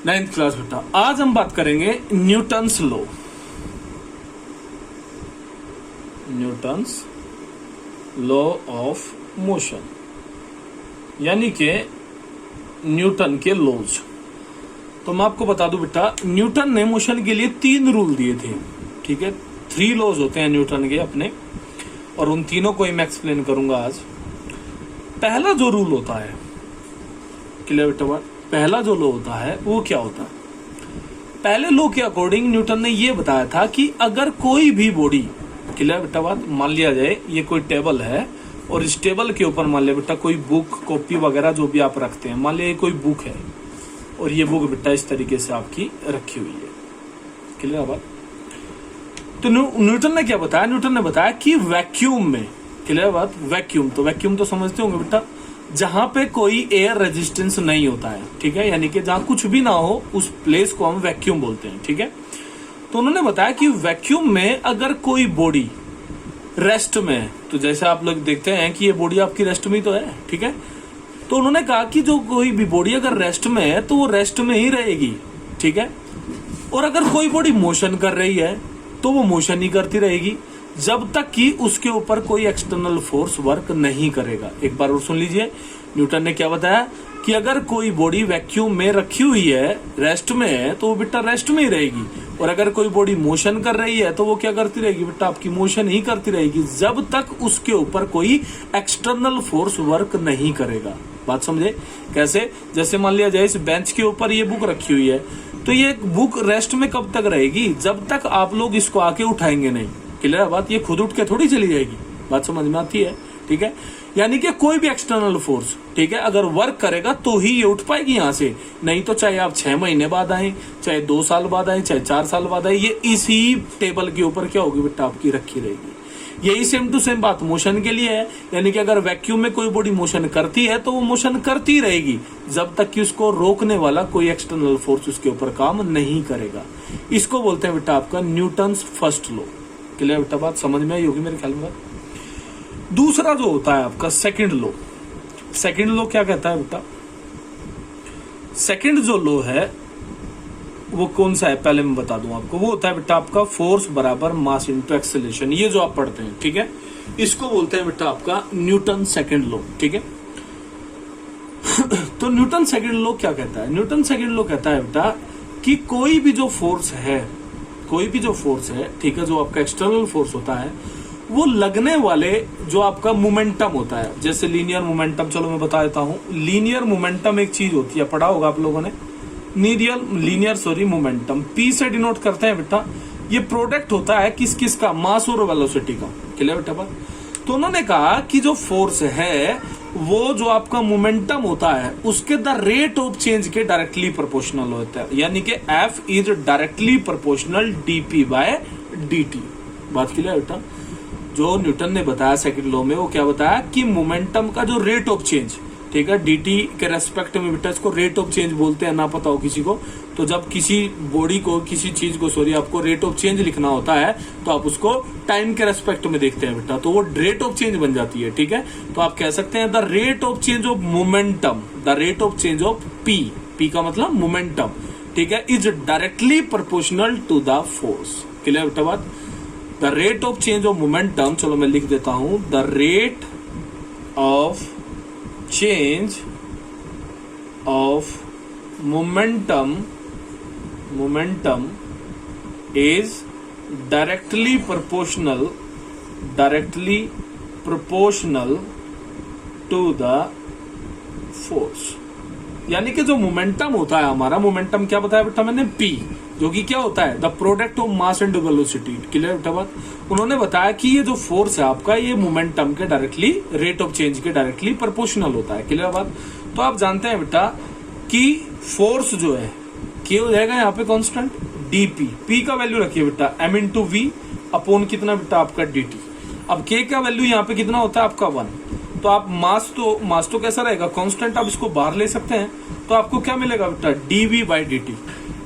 9th class बेटा। आज हम बात करेंगे Newton's law. Newton's law of motion, यानी कि न्यूटन के लॉज। तो मैं आपको बता दूं बेटा, न्यूटन ने मोशन के लिए 3 रूल दिए थे। ठीक है, 3 लॉज होते हैं न्यूटन के अपने, और उन तीनों को ही मैं एक्सप्लेन करूंगा आज। पहला जो रूल होता है, क्लियर बेटा, पहला जो लॉ होता है वो क्या होता है? पहले लॉ के अकॉर्डिंग न्यूटन ने ये बताया था कि अगर कोई भी बॉडी, क्लियर बेटा बात, मान लिया जाए ये कोई टेबल है और इस टेबल के ऊपर मान लिया बेटा कोई बुक, कॉपी वगैरह जो भी आप रखते हैं, मान लिया ये कोई बुक है और ये बुक बेटा इस तरीके से आपकी रखी हुई है, क्लियर बात। तो न्यूटन ने क्या बताया? न्यूटन ने बताया कि वैक्यूम में, क्लियर बात, वैक्यूम, तो वैक्यूम तो समझते होंगे बेटा, जहां पे कोई एयर रेजिस्टेंस नहीं होता है, ठीक है, यानी कि जहां कुछ भी ना हो उस प्लेस को हम वैक्यूम बोलते हैं। ठीक है, तो उन्होंने बताया कि वैक्यूम में अगर कोई बॉडी रेस्ट में है, तो जैसे आप लोग देखते हैं कि ये बॉडी आपकी रेस्ट में ही तो है, ठीक है, तो उन्होंने कहा कि जो कोई भी बॉडी अगर रेस्ट में है तो वो रेस्ट में ही रहेगी। ठीक है, और अगर कोई बॉडी मोशन कर रही है तो वो मोशन ही करती रहेगी जब तक कि उसके ऊपर कोई एक्सटर्नल फोर्स वर्क नहीं करेगा। एक बार और सुन लीजिए, न्यूटन ने क्या बताया कि अगर कोई बॉडी वैक्यूम में रखी हुई है, रेस्ट में है, तो वो बेटा रेस्ट में ही रहेगी, और अगर कोई बॉडी मोशन कर रही है तो वो क्या करती रहेगी बेटा, आपकी मोशन ही करती रहेगी जब तक उसके ऊपर कोई एक्सटर्नल फोर्स वर्क नहीं करेगा। बात समझे कैसे? जैसे मान लिया जाए इस बेंच के ऊपर ये बुक रखी हुई है, तो ये बुक रेस्ट में कब तक रहेगी? जब तक आप लोग इसको आके उठाएंगे नहीं। क्लियर बात, ये खुद उठ के थोड़ी चली जाएगी। बात समझ में आती है? ठीक है, यानी कि कोई भी एक्सटर्नल फोर्स, ठीक है, अगर वर्क करेगा तो ही ये उठ पाएगी यहां से, नहीं तो चाहे आप 6 महीने बाद आए, चाहे 2 साल बाद आए, चाहे 4 साल बाद आए, ये इसी टेबल के ऊपर क्या होगी बेटा, आपकी रखी रहेगी। यही सेम टू सेम बात मोशन के लिए है, यानी कि अगर वैक्यूम में कोई बॉडी मोशन करती है तो वो मोशन करती रहेगी जब तक कि उसको रोकने वाला कोई एक्सटर्नल फोर्स उसके ऊपर काम नहीं करेगा। इसको बोलते हैं बेटा आपका न्यूटन्स फर्स्ट लॉ। क्लियर बेटा बात, समझ में आई होगी मेरे ख्याल में। दूसरा जो होता है आपका सेकंड लॉ। सेकंड लॉ क्या कहता है बेटा? सेकंड जो लॉ है वो कौन सा है, पहले मैं बता दूं आपको। वो होता है बेटा आपका फोर्स बराबर मास इनटू एक्सेलरेशन। ये जो आप पढ़ते हैं, ठीक है, इसको बोलते हैं बेटा आपका न्यूटन सेकंड लॉ। ठीक है, तो न्यूटन सेकंड लॉ क्या कहता है? न्यूटन सेकंड लॉ कहता है बेटा कि कोई भी जो फोर्स है, कोई भी जो फोर्स है, ठीक है, जो आपका एक्सटर्नल फोर्स होता है, वो लगने वाले जो आपका मोमेंटम होता है, जैसे लीनियर मोमेंटम, चलो मैं बता देता हूं। लीनियर मोमेंटम एक चीज होती है, पढ़ा होगा आप लोगों ने, लीनियर मोमेंटम पी से डिनोट करते हैं बेटा। ये प्रोडक्ट होता है किस किस का? मास और वेलोसिटी का। क्लियर बेटा बात? तो उन्होंने कहा कि जो फोर्स है वो जो आपका मोमेंटम होता है उसके द रेट ऑफ चेंज के डायरेक्टली प्रोपोर्शनल होता है, यानी कि F is directly proportional dp by d. बात क्लियर बेटा? जो न्यूटन ने बताया सेकंड लॉ में, वो क्या बताया कि मोमेंटम का जो रेट ऑफ चेंज, ठीक है, डीटी के रेस्पेक्ट में बेटा इसको रेट ऑफ चेंज बोलते हैं, ना पता हो किसी को, तो जब किसी बॉडी को, किसी चीज को, सॉरी, आपको रेट ऑफ चेंज लिखना होता है तो आप उसको टाइम के रेस्पेक्ट में देखते हैं बेटा, तो वो रेट ऑफ चेंज बन जाती है। ठीक है, तो आप कह सकते हैं the rate of change of momentum, the rate of change of P का मतलब मोमेंटम, ठीक है, is directly proportional to the force. Clear बेटा बात? The rate of change of momentum, चलो मैं लिख देता हूं, the rate of change of momentum is directly proportional to the force. यानी कि जो मोमेंटम होता है हमारा, मोमेंटम क्या बताया बेटा मैंने? पी, जो कि क्या होता है? The product of mass and velocity. Clear बेटा बात? उन्होंने बताया कि ये जो फोर्स है आपका, ये मोमेंटम के डायरेक्टली, रेट ऑफ चेंज के डायरेक्टली प्रोपोर्शनल होता है। क्लियर बात? तो आप जानते हैं बेटा कि फोर्स जो है क्या हो जाएगा यहाँ पे कांस्टेंट, डीपी। पी का वैल्यू रखिए बेटा एम इंटू वी अपॉन कितना बेटा आपका dt। अब के का वैल्यू यहाँ पे कितना होता है आपका 1, तो आप मास तो कैसा रहेगा? कांस्टेंट। आप इसको बाहर ले सकते हैं, तो आपको क्या मिलेगा बेटा? dv by dt।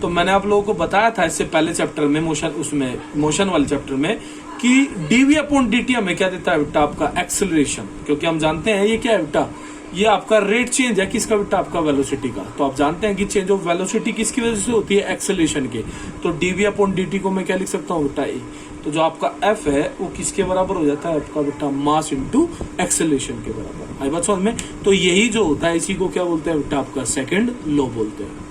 तो मैंने आप लोगों को बताया था इससे पहले चैप्टर में, मोशन वाले चैप्टर में, कि dv अपॉन dt हमें क्या देता है बेटा? आपका एक्सेलरेशन। क्योंकि हम जानते हैं ये क्या है बेटा, ये आपका रेट चेंज है किसका बेटा, आपका वेलोसिटी का। तो आप जानते हैं कि चेंज ऑफ वेलोसिटी किसकी वजह से होती है, एक्सेलेरेशन के। तो डीवी अपॉन dt को मैं क्या लिख सकता हूँ बेटा, ए। तो जो आपका f है वो किसके बराबर हो जाता है, आपका बेटा मास इंटू एक्सेलेरेशन के बराबर। आई बात समझ में। तो यही जो होता है इसी को क्या बोलते हैं बेटा, आपका सेकंड लॉ बोलते हैं।